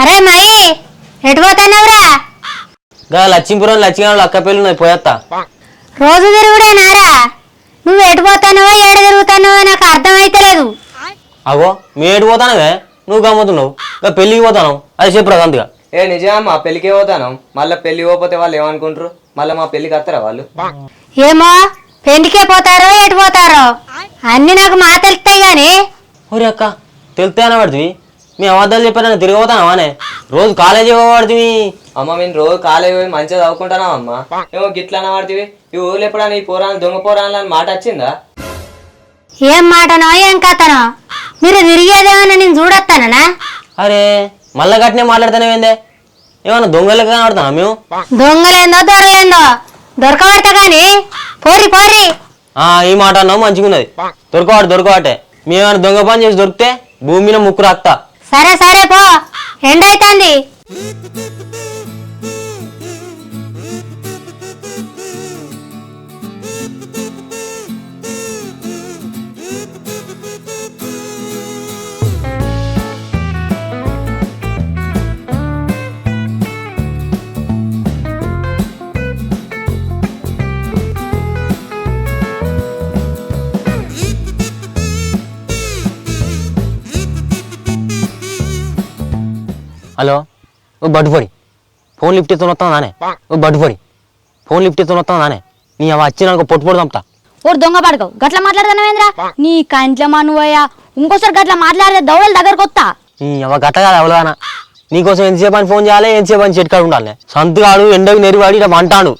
అరే మాయి ఎటు పోతానవరా? గా లక్ష్మీపురం లక్ష్మీ అక్క పెళ్ళి ఉన్నది పోయేస్తా. రోజు తిరుగుడేనారా? నువ్వు ఎటు పోతానవో ఏడ తిరుగుతానవో నాకు అర్థమైతలేదు. అగో మీ ఎటు పోతానవే? నువ్వు గమ్ముతున్నావు. గా పెళ్ళికి పోతాను అది చెప్పు అంతగా. ఏ నిజమా పెళ్ళికే పోతాను. మళ్ళీ పెళ్లి పోతే వాళ్ళు ఏమనుకుంటారు? మళ్ళీ మా పెళ్లికి వస్తారా వాళ్ళు? ఏమో పెండికే పోతారో ఎటు పోతారో అన్ని నాకు మా తెలుస్తాయి గాని. ఒరే అక్క తెలుస్తాయి అనబడుతుంది. మీ అబద్ధాలు చెప్పారని తిరిగిపోతానవానే? రోజు కాలేజీ పోబడుతుంది. అమ్మ మేము రోజు కాలేజీ పోయి మంచిగా చదువుకుంటున్నాం అమ్మ. ఏమో గిట్లా అనబడుతుంది. ఈ ఊర్లో ఎప్పుడన్నా ఈ పోరాలు దొంగ పోరాలు అని మాట వచ్చిందా? ఏం మాటనో ఏం కథనో మీరు తిరిగేదేమన్నా నేను చూడొస్తానా? అరే మళ్ళా గట్టినే మాట్లాడుతానేందే? ఏమన్నా దొంగలకి కనబడతానా మేము? దొంగలేందో దొరలేందో దొరకబడతా గాని పోరి పోరి. ఈ మాట అన్నావు మంచిగున్నది. దొరకవాటే మేమన్నా దొంగ పని చేసి దొరికితే భూమి మీద ముక్కు రాక్తా. సరే సరే పో ఎండైతుంది. హలో ఓ బడ్డుపడి ఫోన్ లిఫ్ట్ ఎత్తుని వస్తాను నానే. ఓ బడ్డుపడి ఫోన్ లిఫ్ట్ ఎత్తుని వస్తాను నానే. నీ అవ వచ్చినాక పొట్టు పొడి చంపుతా. ఓ దొంగ పడుకోవు గట్ల మాట్లాడతానేంద్రా? నీ కంట్ల మనువయ్యా ఇంకోసారి గట్ల మాట్లాడితే దౌడల దగ్గరకు వస్తా. నీ అవ గట్ట కాదు అవలుగానా. నీకోసం ఎంతసేపు అని ఫోన్ చేయాలి, ఎంతసేపు అని చెట్టు కాడు ఉండాలి. సంతుగాడు ఎండకు నెరివాడి ఇలా అంటాడు.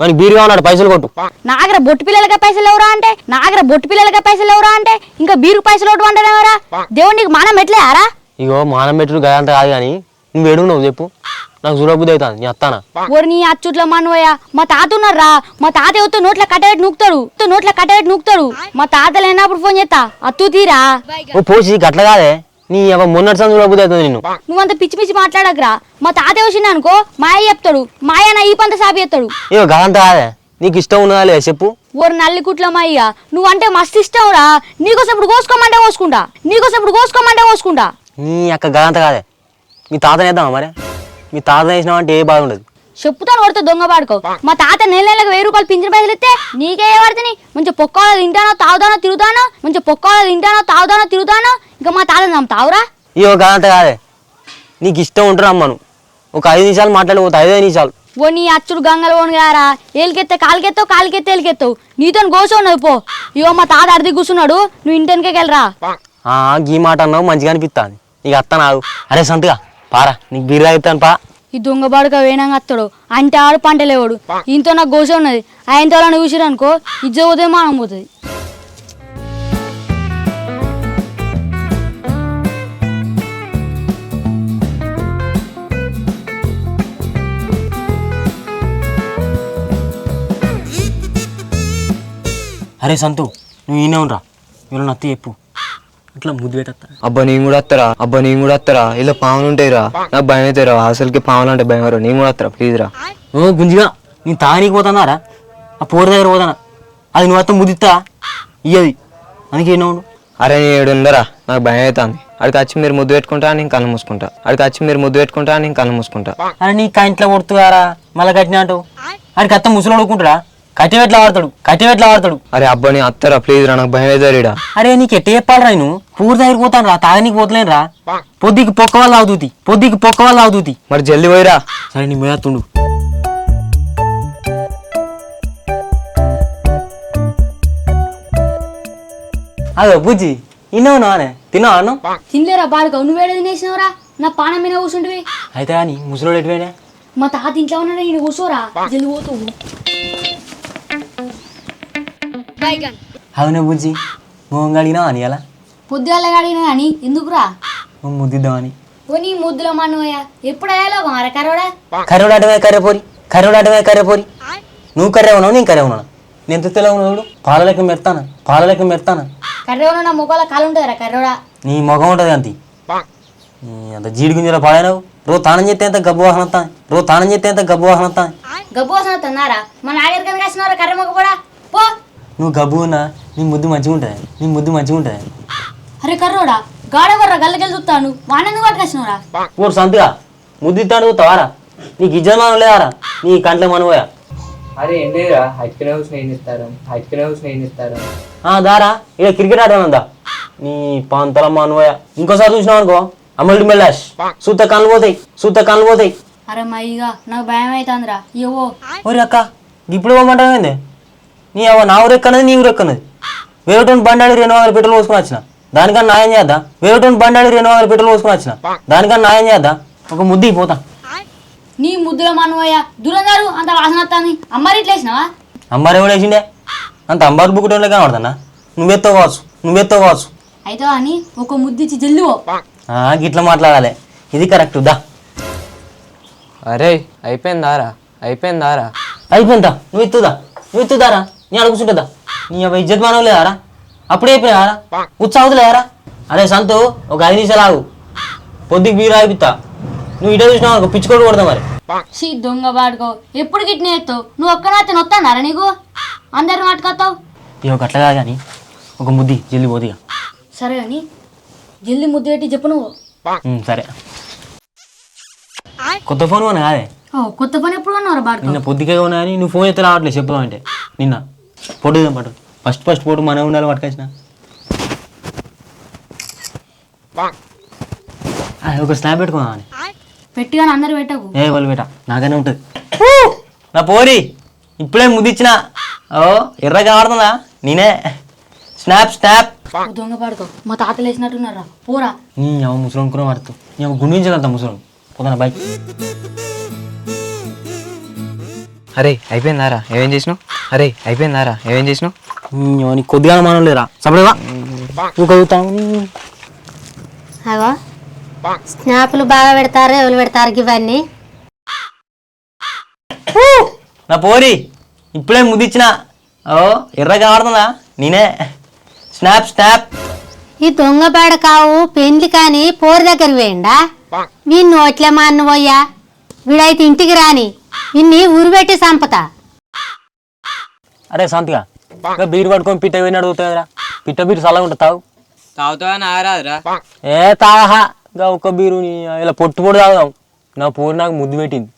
మనకి బీరుగా ఉన్నాడు పైసలు కొట్టు. నాగర బొట్టు పిల్లలకి పైసలు ఎవరా అంటే ఇంకా బీరు పైసలు ఒకటి అంటారా? దేవుడు నీకు మానం ఎట్లేయారా? ఇగో మానం పెట్టుడు గదంతా కాదు కానీ నువ్వు ఎడుగు నువ్వు చెప్పు. నాకు చూడబుద్ధి అవుతాను నీ అత్తానా. ఓరి నీ అచ్చుట్ల మనువయ్యా మా తాత ఉన్నారా? మా తాత ఎవరితో నోట్ల కట్టబెట్టి నూకుతాడు. మా తాత లేనప్పుడు ఫోన్ చేస్తా అత్తు తీరా. ఓ పోసి గట్ల కాదే. నీ అవ మొన్నటి సంగతి చూడబుద్ధి అవుతుంది నిన్ను. నువ్వంత పిచ్చి పిచ్చి మాట్లాడకరా. మా తాత వచ్చింది అనుకో మాయ చెప్తాడు. మాయ నా ఈ పంత సాపి చెప్తాడు. ఇగో గదంతా కాదే. నీకు ఇష్టం ఉన్నదా లేదా చెప్పు. ఓరు నల్లి కుట్లమయ్య నువ్వంటే మస్తు ఇష్టం రా. నీకోసం ఇప్పుడు కోసుకోమంటే కోసుకుంటా. నీ అక్క గదంతా కాదే. మీ తాతని వేద్దామా మరి? మీ తాతని వేసినావంటే ఏ బాధ ఉండదు. చెప్పుతాను కొడితే దొంగ పాడుకో. మా తాత నెలకు 1000 రూపాయలు పింఛన్ పైసలు ఇస్తే నీకే పడుతుంది. మంచి పొక్కలో తింటానో తాగుతానో తిరుగుతానో ఇంకా మా తాతని చంపుతావురా? ఇగో గదంతా కాదే. నీకు ఇష్టం ఉంటారు అమ్మను. ఒక 5 నిమిషాలు మాట్లాడిపోతా. 5 నిమిషాలు ఓ నీ అచ్చుడు గంగలు ఓనుగారా. ఏలికెత్తే కాలికెత్తావు ఏలికెత్తావు. నీతో గోస ఉన్నది పో. ఇగో మా తాత అడిగి కూర్చున్నాడు. నువ్వు ఇంటెనకే వెళ్ళరా. గీ మాట అన్నావు మంచిగా అనిపిస్తాను. ఇక అత్త నాకు అరే సంతగా పారా నీకు బీరు తాగుతాను పా. ఈ దొంగ బాడుక వేణంగా అత్తాడు అంటే ఆడు పంటలేవాడు. ఇంతో నాకు గోస ఉన్నది. ఆయనతో చూసిరు అనుకో ఇజ్జ పోతే మానం పోతుంది. అరే సంతు నువ్వు ఈయనే ఉండరా. ఇవాళ నత్తి చెప్పు ఇట్లా ముద్దు పెట్టేస్తా. అబ్బా నేను కూడా వస్తారా? ఇలా పాములు ఉంటాయిరా. నాకు భయం అవుతాయిరా. అసలుకి పాములు అంటే భయం రా. నేను కూడా వస్తారా ప్లీజ్ రా. ఓ గుంజిగా నేను తాగనీకి పోతున్నారా? ఆ పోరు దగ్గర పోతానా? అది నువ్వు అత్త ముద్దిస్తా ఇయ్యది అందుకే ఎన్నో ఉండు. అరే నేను ఏడు ఉండరా. నాకు భయం అవుతుంది. అడికి వచ్చి మీరు ముద్దు పెట్టుకుంటా నేను కళ్ళు మూసుకుంటా. అరే నీ కంట్లో కొడుతుగారా మళ్ళీ కట్టిన అంటావు. అడికి అత్త ముసలు అడుకుంటాడా? కట్టెట్లా వాడతాడు. అరే అబ్బా నేను అత్తరా ప్లీజ్ రా. నాకు భయం అవుతాడా. అరే నీకు ఎట్ట చెప్పాలరా? నేను పూర్ దగ్గర పోతాను రా. తాగనీకి పోతలేను రా. పొద్దుకి పొక్క వాళ్ళు అవుతుంది. మరి జల్దీ పోయిరా. సరే నీ మీద తుండు. అదో బుజ్జి ఇన్నావు నానే తిన్నావా? అన్నం తినలేరా బాడుకో. నువ్వేడ తినేసినవరా? నా పానం మీద కూర్చుంటివి. అయితే కానీ ముసలోడు ఎటువైనా మా తాత ఇంట్లో ఉన్నాడు. ఈయన కూర్చోరా జల్ది పోతావు. అవునే బుజ్జి మొహం కడిగినావా అని అలా పొద్దుగాల అడిగినా కానీ ఎందుకురా? ముద్దిద్దామని. ఓ నీ ముద్దులో మన్నోయ్యా ఎప్పుడు అయ్యాలో మరి కరోడా కర్రోడాటమే కర్రెపోరి. నువ్వు కర్రే ఉన్నావు నేను కర్రే ఉన్నాను. నేను ఎంత తెల్ల ఉన్నాడు పాల లెక్క మెడతాను. కర్రే ఉన్న ముఖాల కాలు ఉంటుందిరా కర్రోడా. నీ ముఖం ఉంటుంది అంత అంత జీడి గుంజలో పాడైనావు. రోజు తానం చేస్తే ఎంత గబ్బు వాసన వస్తాను. గబ్బు వస్తున్నా తన్నారా మన ఆగర్ కనుక వచ్చినారా కర్రమ్మకు కూడా పో. నువ్వు గబ్బు ఉన్నా నీ ముద్దు మంచిగా ఉంటుంది. అరే కర్రోడా గాడవర్రా గల్లకెళ్ళి చూస్తాను వాడెందుకు పట్టుకొచ్చినవరా? ఓ సంతుగా ముద్దు ఇస్తాను చూస్తావారా? నీకు ఇజ్జత్ లేదారా? నీ కంట్లో మనపోయా. అరే ఏంటిరా హైట్కినే స్నేహిస్తారు దారా ఇక క్రికెట్ ఆడదానందా నీ పంతల మనపోయా. ఇంకోసారి చూసినావు అనుకో అమల్టీ మెల్లాష్ సూత కళ్ళు పోతాయి. అరే మయ్యగా నాకు భయం అవుతుందిరా ఇవో. ఓరి అక్క ఇప్పుడు పోమంటావేంది? నీ అవ్వ నా ఊరెక్కనది నీ ఊరెక్కనది. వేరేటోని బండాడి 200 పెట్రోల్ పోసుకొని వచ్చిన దానికన్నా న్యాయం చేద్దా? దానికన్నా న్యాయం చేద్దా? ఒక ముద్దు పోతా. నీ ముద్దుల మనవయ్య దూరంగారు అంత వాసన వస్తుంది. అమ్మారి ఇట్లా వేసినావా? అంబారు ఎవడు వేసిండే? అంత అంబారు బుక్కుటోళ్ళే కనబడతానా? నువ్వెత్తో కావచ్చు. అయితే అని ఒక ముద్దిచ్చి జల్దివో. గిట్లా మాట్లాడాలి, ఇది కరెక్ట్ దా. అరే అయిపోయిందారా అయిపోయిందా? నువ్వు ఎత్తుదారా నీ అడుగుతుంటుందా? నీ ఇజ్జత్ మానవ లేదారా? అప్పుడే అయిపోయారా? ఉత్సాహతులేరా? అరే సంతు ఒక 5 నిమిషాలు ఆగు, పొద్దుకి బీరు ఆగిపిస్తా. నువ్వు ఇటే చూసినావు పిచ్చుకోడు కొడతా మరి. షీ దొంగ బాడుకో ఎప్పుడు గిట్నే ఎత్తావు నువ్వు ఒక్కనాతే నొత్తానారా నీకు? అందరు మాట్లాడతావు ఇక అట్లా కాదు కానీ ఒక ముద్ది జల్ది పోతే. సరే కానీ జల్ది ముద్దు పెట్టి చెప్పు నువ్వు. సరే కొత్త ఫోన్ కొన్నా కాదే? కొత్త పని ఎప్పుడు కొన్నావు బాడుకో? నిన్న పొద్దుకే కొన్నా కానీ నువ్వు ఫోన్ ఎత్తే రావట్లేదు చెప్తావు అంటే. నిన్న ఫోటో పట్టు ఫస్ట్ ఫోటో మన ఉండాలి పట్టుకొచ్చిన. ఒక స్నాప్ పెట్టుకున్నా పెట్టి కానీ అందరు పెట్టకు. వాళ్ళు పెట్ట నాకనే ఉంటుంది. నా పోరి ఇప్పుడే ముద్దిచ్చిన ఎర్రగా ఆడుతుందా నేనే. స్నాప్ దొంగ పాడుకో మా తాతలు వేసినట్టున్నారా పోరా. నీ అవ ముసలం కూడా పడుతూ నీ అవ గుండించదంత ముసలం పోతానా బైక్. అరే అయిపోయిందారా ఏమేం చేసినావు? నీకు కొద్దిగా మనం లేరా సపరేవా నువ్వు కదుగుతావు. అగో స్నాపులు బాగా పెడతారు, ఎవరు పెడతారు ఇవన్నీ? నా పోరి ఇప్పుడే ముద్దిచ్చిన ఎర్రగా ఆడుతుందా నేనే. స్నాప్ ఈ దొంగ బడకావు పెండ్లి కాని పోరు దగ్గరికి పోయిండా? వీళ్ళు నోట్లే మా అన్న పోయ్యా, వీడైతే ఇంటికి రాని ఇన్ని ఊరు పెట్టి సంపత. అరే శాంతిగా బీరు పట్టుకొని పిట్ట పోయిన అడుగుతావురా. పిట్ట బీరు చల్లగా ఉంటుంది తాగుతావా నారాదురా? ఏ తాగా ఒక్క బీరు ఇలా పొట్టు తాగుదాం. నా పోరు నాకు ముద్దు పెట్టింది,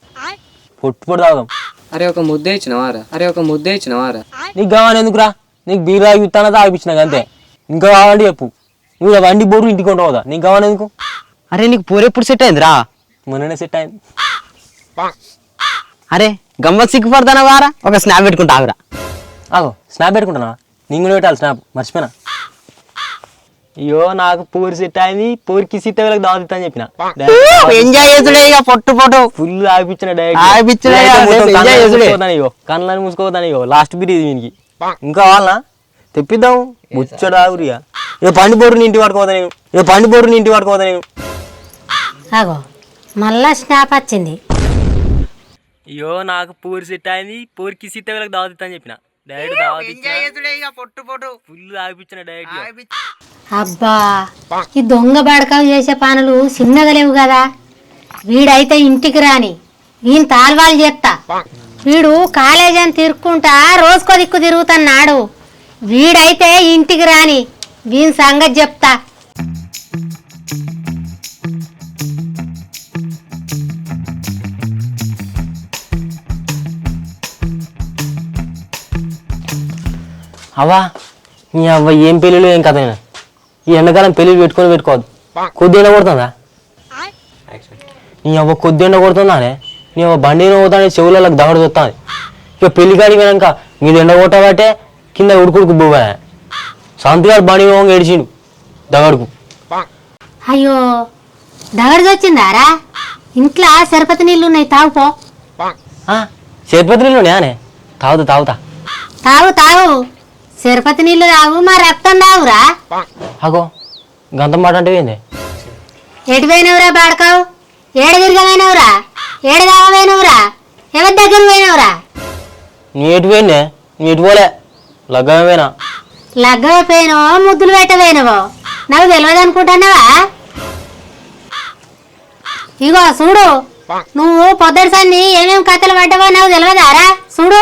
పొట్టు తాగుదాం. అరే ఒక ముద్దే ఇచ్చినవారా? నీకు కావాలి ఎందుకురా? నీకు బీరు తాగిస్తానా తాగిపించినా అంతే. ఇంకా కావాలంటే చెప్పు. నువ్వు వండి బోరు ఇంటికి ఉండవుదా? నీకు కావాలి ఎందుకు? అరే నీకు పోరు ఎప్పుడు సెట్ అయిందిరా? మొన్ననే సెట్ అయింది. అరే గమ్మత్ సిగ్గుపడతానా వారా? ఒక స్నాప్ పెట్టుకుంటా ఆగురా. స్నాప్ పెట్టుకుంటున్నా? నేను కూడా పెట్టాలి స్నాప్, మర్చిపోయినా. అయ్యో నాకు పోరు సెట్ అయింది, పోరికి సీత వీళ్ళకి దావతిస్తా అని చెప్పిన. ఎంజాయ్ చేసుడే ఇక పొట్టు ఫుల్ ఆగిపించిన కళ్ళని మూసుకోవద్దాని లాస్ట్ బీర్ ఇది వీనికి. ఇంకా వాళ్ళ తెప్పిద్దాం ముచ్చడాగురియా. ఇక పండి బోరు ఇంటి పట్టుకోవద్దా నేను. అగో మళ్ళా స్నాప్ వచ్చింది. అయ్యో నాకు పూరి సెట్ అయింది, పూరికి సీత వీళ్ళకి దావతిస్తా అని చెప్పిన. ఫుల్ ఆగిపించిన డైరెక్ట్. అబ్బా ఈ దొంగ బడకావు చేసే పనులు చిన్నగా లేవు కదా. వీడైతే ఇంటికి రాని వీని తాల్వాలు చేస్తా. వీడు కాలేజీ అని తిరుక్కుంటా రోజుకో దిక్కు తిరుగుతున్నాడు. వీడైతే ఇంటికి రాని వీని సంగతి చెప్తా. అవ్వా నీ అవ్వ ఏం పెళ్ళిళ్ళు ఏం కథ. ఈ ఎండాకాలం పెళ్ళిళ్ళు పెట్టుకోవద్దు. కొద్ది ఎండ కొడుతుందా? నీ అవ్వ కొద్ది ఎండ కొడుతుందానే? నీ అవ్వ బండిలో పోతానే చెవులకు దగడు చూస్తాను. ఇక పెళ్లి కాడికి పోయినాక మీరు ఎండ కొట్టబట్టే కింద ఉడుకుడుకు పోవా. శాంతిగాడు బండి పోగా ఏడిచిండు దగడుకు. అయ్యో దగడు వచ్చిందారా? ఇంట్లో సరిపతి నీళ్ళు ఉన్నాయి, తాగుపో. చేతిపత్రి నీళ్ళు ఉన్నాయానే? తాగుతా. తాగు సరిపతి నీళ్ళు తాగు, మా రక్తం తాగురా. అగో గంతం మాట అంటే ఏంది? ఎటు పోయినవురా బాడకావు? ఏడ తిరగమైనవురా? ఏడ దాగమైనవురా? ఎవరి దగ్గర పోయినవురా? నీ ఎటు పోయిందే? నీ ఎటు పోలే, లగ్గమైనా. లగ్గమైపోయినవో ముద్దులు పెట్టపోయినవో నాకు తెలియదు అనుకుంటున్నావా? ఇగో చూడు నువ్వు పొద్దుసాన్ని ఏమేం కథలు పడ్డావో నాకు తెలియదారా చూడు.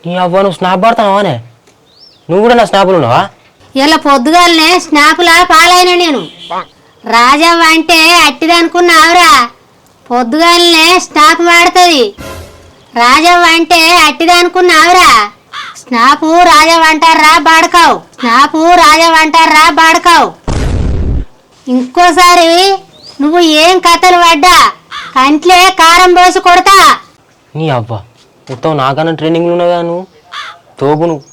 నీ అవ్వ నువ్వు స్నాప్ పడతావానే? నువ్వు కూడా నా స్నాప్లు ఉన్నావా? ఇలా పొద్దుగాలనే స్నాపులా పాలైన నేను. రాజవ్వ అంటే అట్టిదనుకున్నావురా, పొద్దుగాలనే స్నాప్ వాడుతుంది. రాజవ్వ అంటే అట్టిదనుకున్నావురా, స్నాపు రాజవ్వ అంటారా బాడకావు, స్నాపు రాజవ్వ అంటారా బాడకావు. ఇంకోసారి నువ్వు ఏం కథలు పడ్డా కంట్లే కారం పోసి కొడతా. నీ అవ్వ మొత్తం నాకన్నా ట్రైనింగ్లు ఉన్నావా నువ్వు? తోపు నువ్వు.